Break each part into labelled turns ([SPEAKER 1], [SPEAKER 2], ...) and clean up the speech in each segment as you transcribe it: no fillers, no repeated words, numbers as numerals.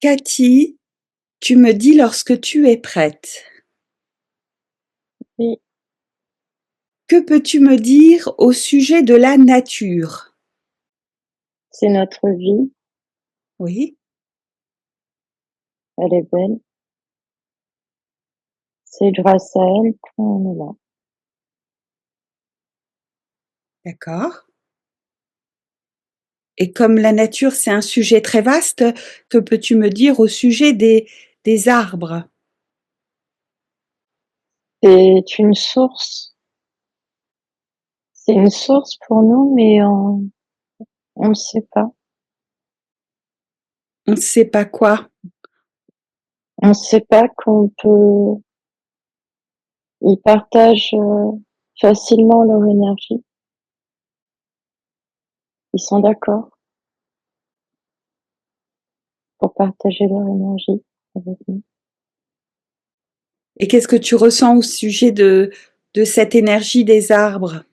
[SPEAKER 1] Cathy, tu me dis lorsque tu es prête.
[SPEAKER 2] Oui,
[SPEAKER 1] Que peux-tu me dire au sujet de la nature?
[SPEAKER 2] c'est notre vie,
[SPEAKER 1] Oui,
[SPEAKER 2] elle est belle. C'est grâce à elle qu'on est là.
[SPEAKER 1] d'accord. Et comme la nature, c'est un sujet très vaste, que peux-tu me dire au sujet des arbres?
[SPEAKER 2] C'est c'est une source pour nous, mais on ne sait pas.
[SPEAKER 1] On ne sait pas quoi.
[SPEAKER 2] On ne sait pas qu'on peut, ils partagent facilement leur énergie. Ils sont d'accord pour partager leur énergie avec nous.
[SPEAKER 1] Et qu'est-ce que tu ressens au sujet de cette énergie des arbres?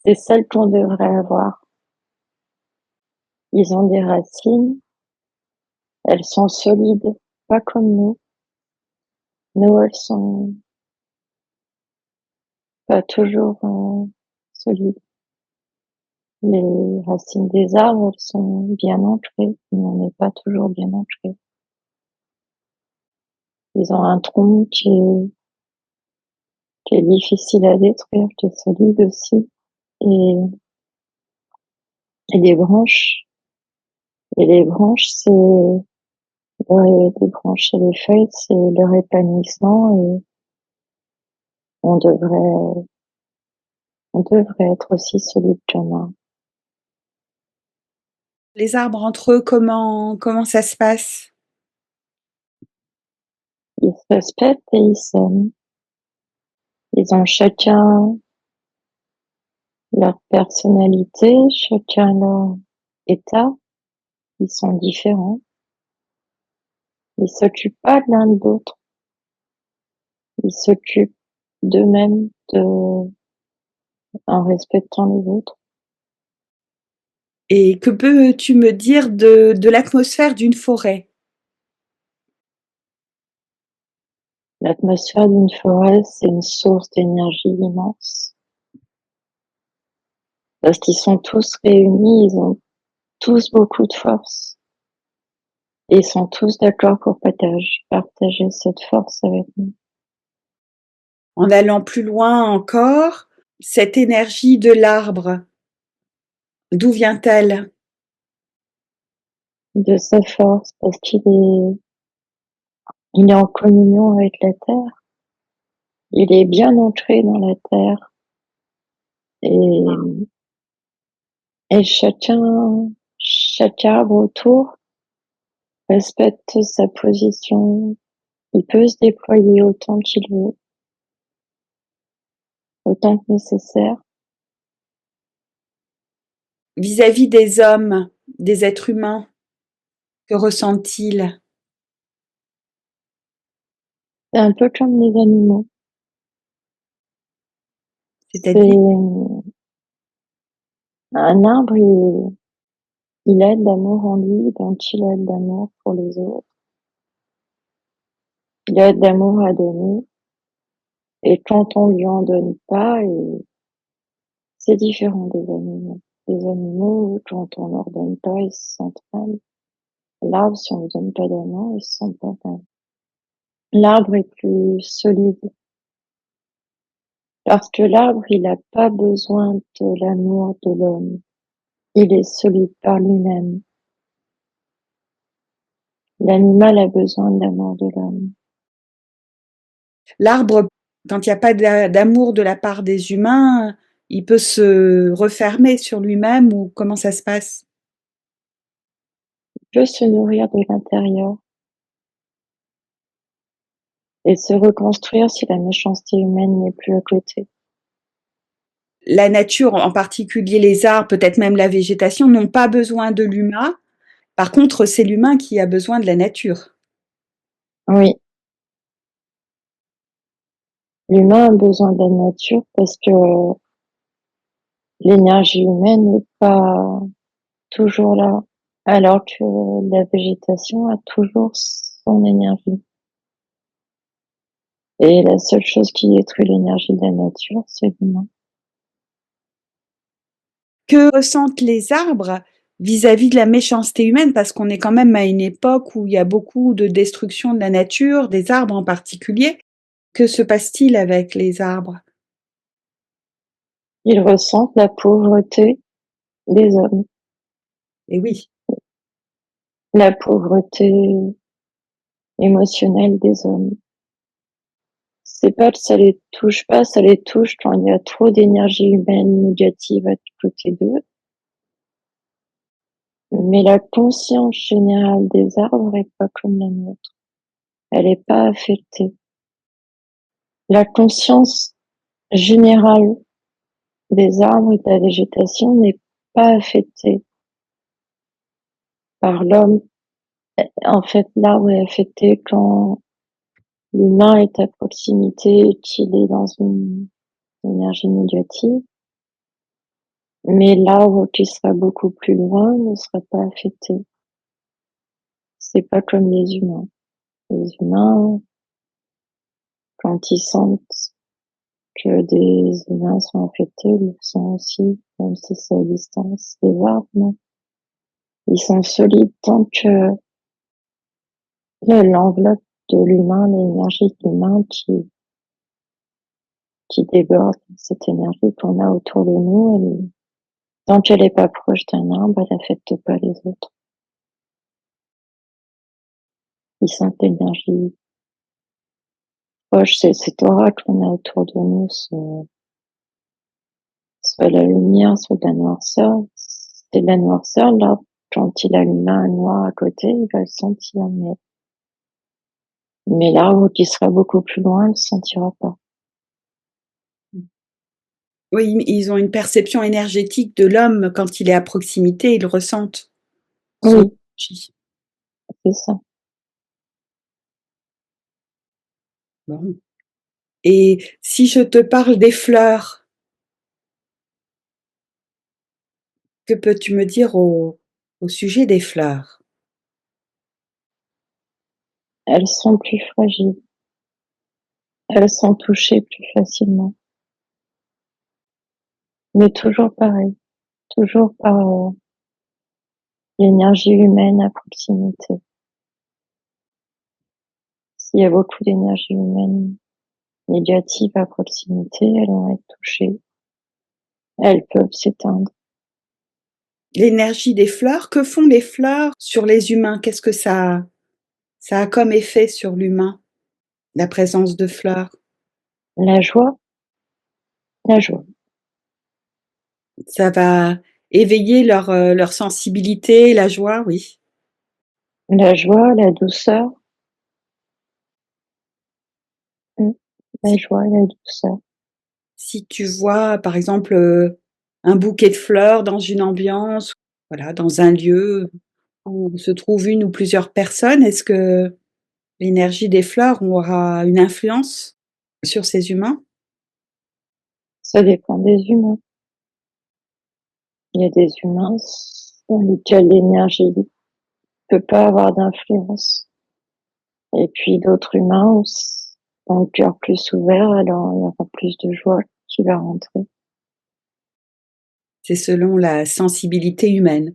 [SPEAKER 2] C'est celle qu'on devrait avoir. Ils ont des racines, elles sont solides, pas comme nous. Nous, elles sont pas toujours solides. Les racines des arbres, elles sont bien ancrées, mais on n'est pas toujours bien ancré. Ils ont un tronc qui est difficile à détruire, qui est solide aussi, et, et des branches. Et les branches, des branches et les feuilles, c'est leur épanouissement, et on devrait, on devrait être aussi solide qu'un arbre.
[SPEAKER 1] Les arbres entre eux, comment ça se passe?
[SPEAKER 2] Ils se respectent et ils s'aiment. Ils ont chacun leur personnalité, chacun leur état. Ils sont différents. Ils s'occupent pas de l'un de l'autre. Ils s'occupent d'eux-mêmes en respectant les autres.
[SPEAKER 1] Et que peux-tu me dire de l'atmosphère d'une forêt?
[SPEAKER 2] L'atmosphère d'une forêt, c'est une source d'énergie immense. Parce qu'ils sont tous réunis, ils ont tous beaucoup de force. Et ils sont tous d'accord pour partager cette force avec nous.
[SPEAKER 1] En allant plus loin encore, cette énergie de l'arbre, d'où vient-elle?
[SPEAKER 2] De sa force, parce il est en communion avec la terre. Il est bien ancré dans la terre. Et, et chaque arbre autour respecte sa position. Il peut se déployer autant qu'il veut, autant que nécessaire.
[SPEAKER 1] Vis-à-vis des hommes, des êtres humains, que ressentent-ils?
[SPEAKER 2] C'est un peu comme les animaux.
[SPEAKER 1] C'est-à-dire,
[SPEAKER 2] C'est un arbre, il a de l'amour en lui, donc il a de l'amour pour les autres. Il a de l'amour à donner. Et quand on lui en donne pas, c'est différent des animaux. Les animaux, quand on leur donne pas, ils se sentent mal. L'arbre, si on lui donne pas d'amour, il se sent pas mal. L'arbre est plus solide parce que l'arbre, il a pas besoin de l'amour de l'homme. Il est solide par lui-même. L'animal a besoin de l'amour de l'homme.
[SPEAKER 1] l'arbre, quand il n'y a pas d'amour de la part des humains, il peut se refermer sur lui-même ou comment ça se passe?
[SPEAKER 2] Il peut se nourrir de l'intérieur et se reconstruire si la méchanceté humaine n'est plus à côté.
[SPEAKER 1] La nature, en particulier les arbres, peut-être même la végétation, n'ont pas besoin de l'humain. Par contre, c'est l'humain qui a besoin de la nature.
[SPEAKER 2] Oui, l'humain a besoin de la nature parce que l'énergie humaine n'est pas toujours là. Alors que la végétation a toujours son énergie. Et la seule chose qui détruit l'énergie de la nature, c'est l'humain.
[SPEAKER 1] Que ressentent les arbres vis-à-vis de la méchanceté humaine? Parce qu'on est quand même à une époque où il y a beaucoup de destruction de la nature, des arbres en particulier. Que se passe-t-il avec les arbres?
[SPEAKER 2] Ils ressentent la pauvreté des hommes,
[SPEAKER 1] Eh oui,
[SPEAKER 2] la pauvreté émotionnelle des hommes. C'est pas que ça les touche pas, ça les touche quand il y a trop d'énergie humaine négative à côté d'eux. Mais la conscience générale des arbres est pas comme la nôtre. Elle est pas affectée. La conscience générale des arbres et de la végétation n'est pas affectée par l'homme. En fait, l'arbre est affecté quand l'humain est à proximité et qu'il est dans une énergie négative. Mais l'arbre qui sera beaucoup plus loin ne sera pas affecté. C'est pas comme les humains. Les humains, quand ils sentent que des humains sont affectés, ils le sont aussi, même si c'est à distance. Les arbres, non. Ils sont solides tant que l'enveloppe de l'humain, l'énergie de l'humain qui déborde, cette énergie qu'on a autour de nous, tant qu'elle n'est pas proche d'un arbre, elle n'affecte pas les autres. Ils sentent l'énergie proche, c'est cette aura qu'on a autour de nous, soit la lumière, soit de la noirceur. C'est de la noirceur, là, quand il allume un noir à côté, il va le sentir, mais l'arbre qui sera beaucoup plus loin, il le sentira pas.
[SPEAKER 1] oui, ils ont une perception énergétique de l'homme quand il est à proximité, ils le ressentent, son
[SPEAKER 2] Oui,
[SPEAKER 1] énergie.
[SPEAKER 2] c'est ça.
[SPEAKER 1] Bon. Et si je te parle des fleurs, que peux-tu me dire au sujet des fleurs?
[SPEAKER 2] Elles sont plus fragiles. Elles sont touchées plus facilement. Mais toujours pareil. Toujours par l'énergie humaine à proximité. S'il y a beaucoup d'énergie humaine négative à proximité, elles vont être touchées. Elles peuvent s'éteindre.
[SPEAKER 1] L'énergie des fleurs, que font les fleurs sur les humains? Qu'est-ce que ça a comme effet sur l'humain, la présence de fleurs?
[SPEAKER 2] La joie, la joie.
[SPEAKER 1] Ça va éveiller leur sensibilité, la joie, oui.
[SPEAKER 2] La joie, la douceur. Mm. La
[SPEAKER 1] Si
[SPEAKER 2] joie, la douceur.
[SPEAKER 1] si tu vois, par exemple, un bouquet de fleurs dans une ambiance, voilà, dans un lieu où se trouvent une ou plusieurs personnes, est-ce que l'énergie des fleurs aura une influence sur ces humains?
[SPEAKER 2] Ça dépend des humains. Il y a des humains sur lesquels l'énergie ne peut pas avoir d'influence. Et puis d'autres humains ont le cœur plus ouvert, alors il y aura plus de joie qui va rentrer.
[SPEAKER 1] C'est selon la sensibilité humaine.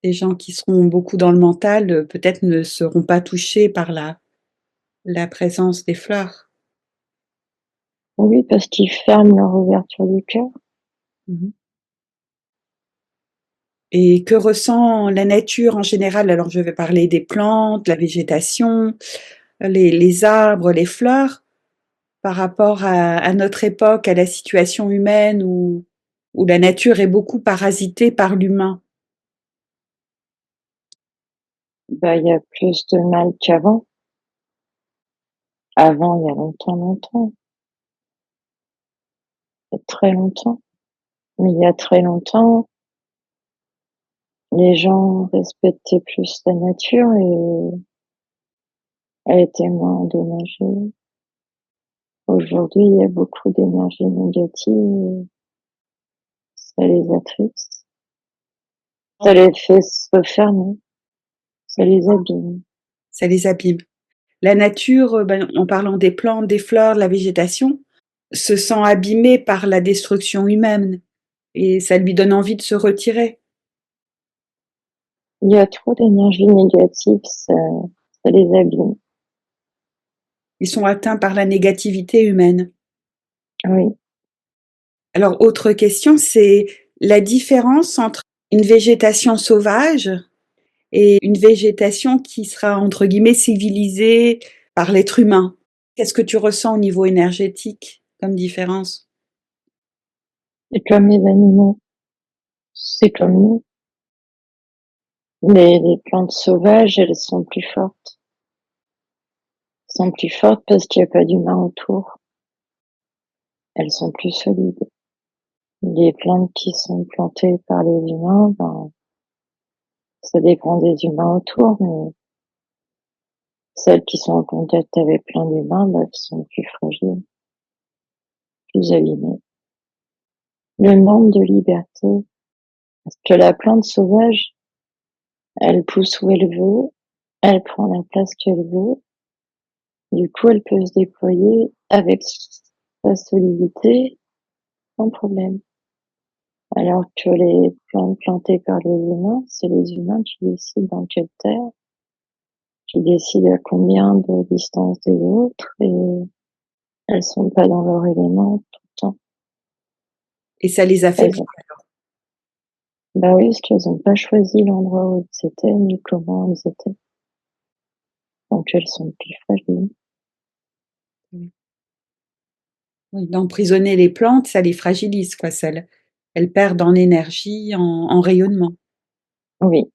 [SPEAKER 1] Les gens qui seront beaucoup dans le mental, peut-être ne seront pas touchés par la présence des fleurs.
[SPEAKER 2] Oui, parce qu'ils ferment leur ouverture du cœur.
[SPEAKER 1] Mmh. Et que ressent la nature en général? Alors je vais parler des plantes, la végétation, les arbres, les fleurs, par rapport à notre époque, à la situation humaine où la nature est beaucoup parasitée par l'humain.
[SPEAKER 2] Bah, il y a plus de mal qu'avant. Avant, il y a longtemps, longtemps, il y a très longtemps. Mais il y a très longtemps, les gens respectaient plus la nature et elle était moins endommagée. Aujourd'hui, il y a beaucoup d'énergie négative et ça les attriste. Ça les fait se refermer, ça les abîme.
[SPEAKER 1] Ça les abîme. La nature, en parlant des plantes, des fleurs, de la végétation, se sent abîmée par la destruction humaine et ça lui donne envie de se retirer.
[SPEAKER 2] Il y a trop d'énergie négative, ça les abîme.
[SPEAKER 1] Ils sont atteints par la négativité humaine.
[SPEAKER 2] Oui.
[SPEAKER 1] Alors, autre question, c'est la différence entre une végétation sauvage et une végétation qui sera, entre guillemets, civilisée par l'être humain. Qu'est-ce que tu ressens au niveau énergétique comme différence?
[SPEAKER 2] C'est comme les animaux, c'est comme nous. Les plantes sauvages, elles sont plus fortes. Elles sont plus fortes parce qu'il n'y a pas d'humain autour. Elles sont plus solides. Les plantes qui sont plantées par les humains, ça dépend des humains autour, mais celles qui sont en contact avec plein d'humains, elles sont plus fragiles, plus abîmées. Le manque de liberté, parce que la plante sauvage, elle pousse où elle veut, elle prend la place qu'elle veut, du coup elle peut se déployer avec sa solidité sans problème. Alors que les plantes plantées par les humains, c'est les humains qui décident dans quelle terre, qui décident à combien de distance des autres, et elles sont pas dans leur élément tout le temps.
[SPEAKER 1] Et ça les affecte.
[SPEAKER 2] Bah oui, parce qu'elles ont pas choisi l'endroit où elles étaient, ni comment elles étaient. Donc elles sont plus fragiles.
[SPEAKER 1] Oui, d'emprisonner les plantes, ça les fragilise, quoi. Elles perdent en énergie, en rayonnement.
[SPEAKER 2] Oui.